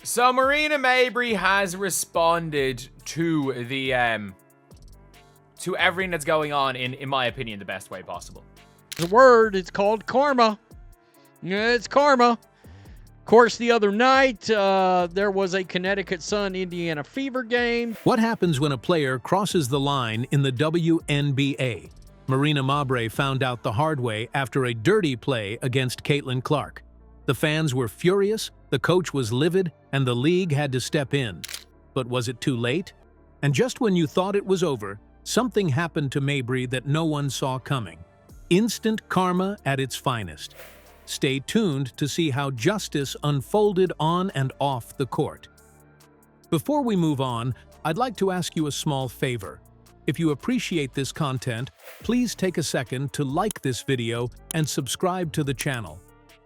So Marina Mabrey has responded to the to everything that's going on in my opinion, the best way possible. The word, it's called karma. Yeah, it's karma. Of course, the other night, there was a Connecticut Sun-Indiana Fever game. What happens when a player crosses the line in the WNBA? Marina Mabrey found out the hard way after a dirty play against Caitlin Clark. The fans were furious, the coach was livid, and the league had to step in. But was it too late? And just when you thought it was over, something happened to Mabrey that no one saw coming. Instant karma at its finest. Stay tuned to see how justice unfolded on and off the court. Before we move on, I'd like to ask you a small favor. If you appreciate this content, please take a second to like this video and subscribe to the channel.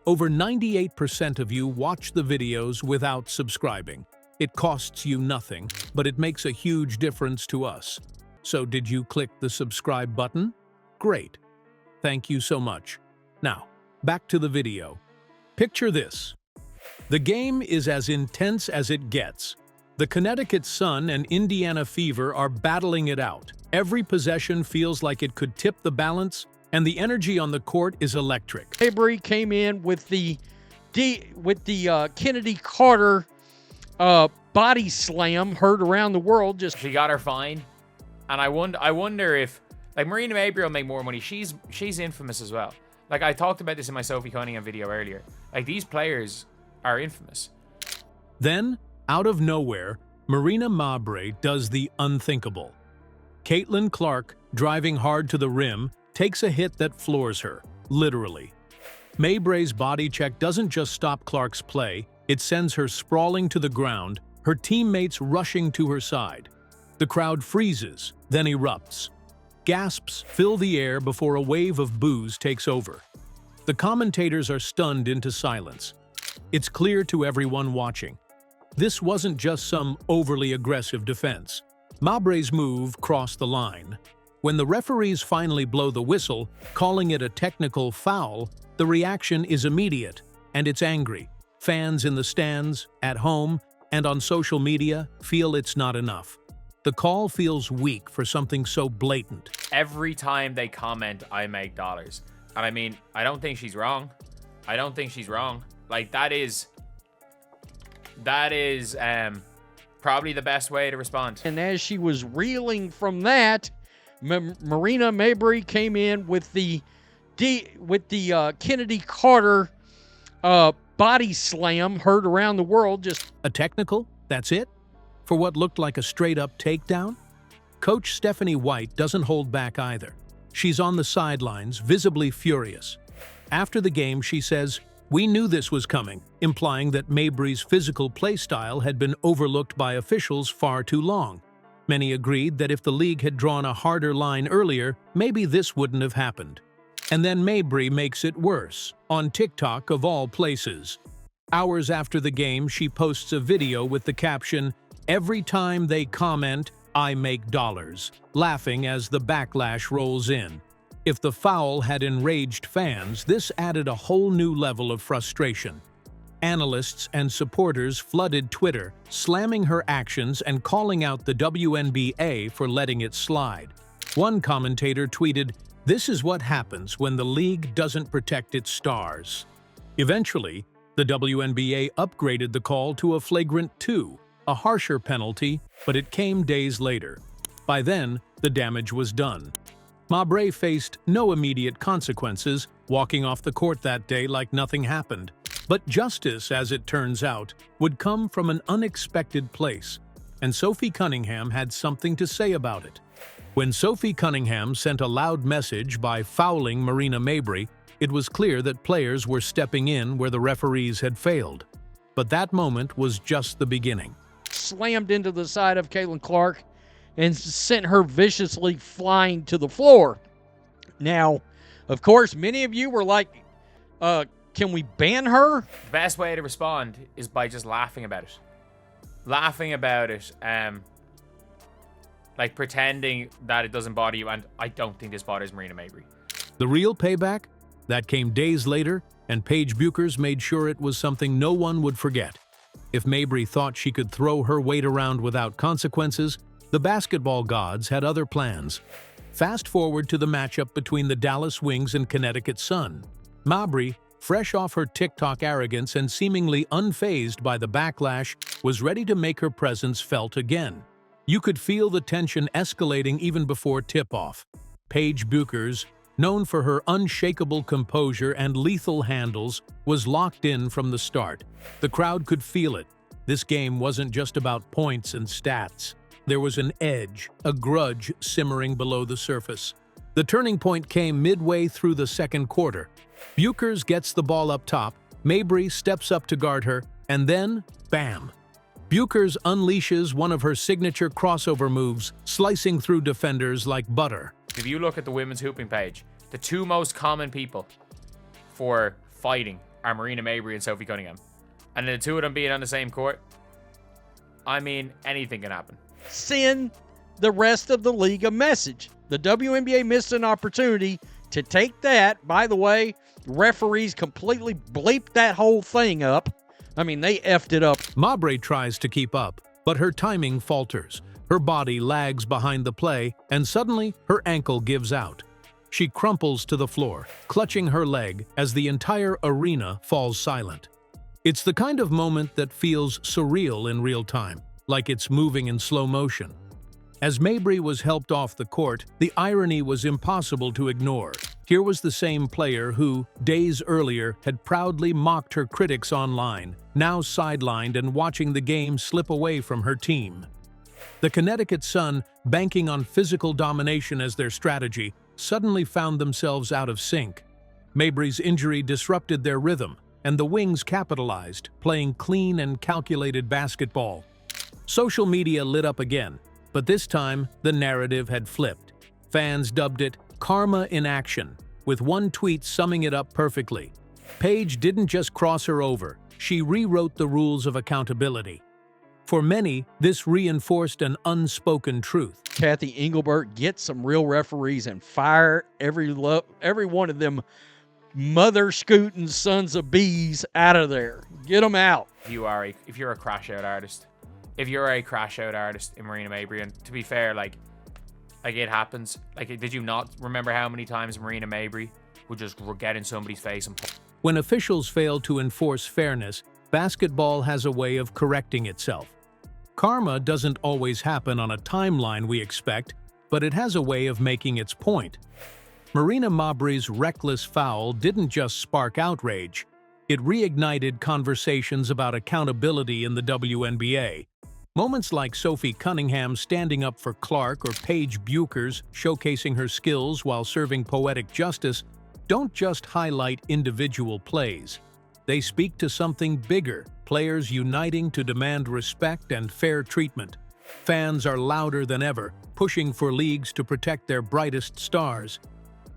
Over 98% of you watch the videos without subscribing. It costs you nothing, but it makes a huge difference to us. So did you click the subscribe button? Great. Thank you so much. Now, back to the video. Picture this. The game is as intense as it gets. The Connecticut Sun and Indiana Fever are battling it out. Every possession feels like it could tip the balance, and the energy on the court is electric. Mabrey came in with the Kennedy Carter body slam heard around the world. She got her fine, and I wonder if like Marina Mabrey will make more money. She's infamous as well. Like I talked about this in my Sophie Cunningham video earlier. Like these players are infamous. Then, out of nowhere, Marina Mabrey does the unthinkable. Caitlin Clark, driving hard to the rim, takes a hit that floors her, literally. Mabrey's body check doesn't just stop Clark's play, it sends her sprawling to the ground, her teammates rushing to her side. The crowd freezes, then erupts. Gasps fill the air before a wave of boos takes over. The commentators are stunned into silence. It's clear to everyone watching. This wasn't just some overly aggressive defense. Mabrey's move crossed the line. When the referees finally blow the whistle, calling it a technical foul, the reaction is immediate, and it's angry. Fans in the stands, at home, and on social media feel it's not enough. The call feels weak for something so blatant. Every time they comment, I make dollars. And I mean, I don't think she's wrong. I don't think she's wrong. Like, that is probably the best way to respond. And as she was reeling from that, Marina Mabrey came in with the Kennedy Carter body slam heard around the world. A technical? That's it? For what looked like a straight-up takedown? Coach Stephanie White doesn't hold back either. She's on the sidelines, visibly furious. After the game, she says, "We knew this was coming," implying that Mabrey's physical play style had been overlooked by officials far too long. Many agreed that if the league had drawn a harder line earlier, maybe this wouldn't have happened. And then Mabrey makes it worse, on TikTok of all places. Hours after the game, she posts a video with the caption, "Every time they comment, I make dollars," laughing as the backlash rolls in. If the foul had enraged fans, this added a whole new level of frustration. Analysts and supporters flooded Twitter, slamming her actions and calling out the WNBA for letting it slide. One commentator tweeted, "This is what happens when the league doesn't protect its stars." Eventually, the WNBA upgraded the call to a flagrant 2, a harsher penalty, but it came days later. By then, the damage was done. Mabrey faced no immediate consequences, walking off the court that day like nothing happened. But justice, as it turns out, would come from an unexpected place, and Sophie Cunningham had something to say about it. When Sophie Cunningham sent a loud message by fouling Marina Mabrey, it was clear that players were stepping in where the referees had failed. But that moment was just the beginning. Slammed into the side of Caitlin Clark and sent her viciously flying to the floor. Now, of course, many of you were like, can we ban her? The best way to respond is by just laughing about it. Laughing about it, like pretending that it doesn't bother you, and I don't think this bothers Marina Mabrey. The real payback? That came days later, and Paige Bueckers made sure it was something no one would forget. If Mabrey thought she could throw her weight around without consequences, the basketball gods had other plans. Fast forward to the matchup between the Dallas Wings and Connecticut Sun. Mabrey, fresh off her TikTok arrogance and seemingly unfazed by the backlash, was ready to make her presence felt again. You could feel the tension escalating even before tip-off. Paige Bueckers, known for her unshakable composure and lethal handles, was locked in from the start. The crowd could feel it. This game wasn't just about points and stats. There was an edge, a grudge simmering below the surface. The turning point came midway through the second quarter. Bueckers gets the ball up top, Mabrey steps up to guard her, and then, bam! Bueckers unleashes one of her signature crossover moves, slicing through defenders like butter. If you look at the women's hooping page, the two most common people for fighting are Marina Mabrey and Sophie Cunningham. And the two of them being on the same court, I mean, anything can happen. Send the rest of the league a message. The WNBA missed an opportunity to take that. By the way, referees completely bleeped that whole thing up. I mean, they effed it up. Mabrey tries to keep up, but her timing falters. Her body lags behind the play, and suddenly her ankle gives out. She crumples to the floor, clutching her leg as the entire arena falls silent. It's the kind of moment that feels surreal in real time, like it's moving in slow motion. As Mabrey was helped off the court, the irony was impossible to ignore. Here was the same player who, days earlier, had proudly mocked her critics online, now sidelined and watching the game slip away from her team. The Connecticut Sun, banking on physical domination as their strategy, suddenly found themselves out of sync. Mabrey's injury disrupted their rhythm, and the Wings capitalized, playing clean and calculated basketball. Social media lit up again, but this time the narrative had flipped. Fans dubbed it "Karma in Action," with one tweet summing it up perfectly. Paige didn't just cross her over, she rewrote the rules of accountability. For many, this reinforced an unspoken truth. Kathy Engelbert, get some real referees and fire every one of them mother-scooting sons of bees out of there. Get them out. If you're a crash-out artist, in Marina Mabrey, and to be fair, like it happens. Like, did you not remember how many times Marina Mabrey would just get in somebody's face and... When officials fail to enforce fairness, basketball has a way of correcting itself. Karma doesn't always happen on a timeline we expect, but it has a way of making its point. Marina Mabrey's reckless foul didn't just spark outrage. It reignited conversations about accountability in the WNBA. Moments like Sophie Cunningham standing up for Clark or Paige Bueckers showcasing her skills while serving poetic justice don't just highlight individual plays. They speak to something bigger, players uniting to demand respect and fair treatment. Fans are louder than ever, pushing for leagues to protect their brightest stars.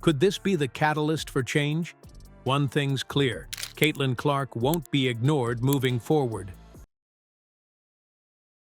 Could this be the catalyst for change? One thing's clear, Caitlin Clark won't be ignored moving forward.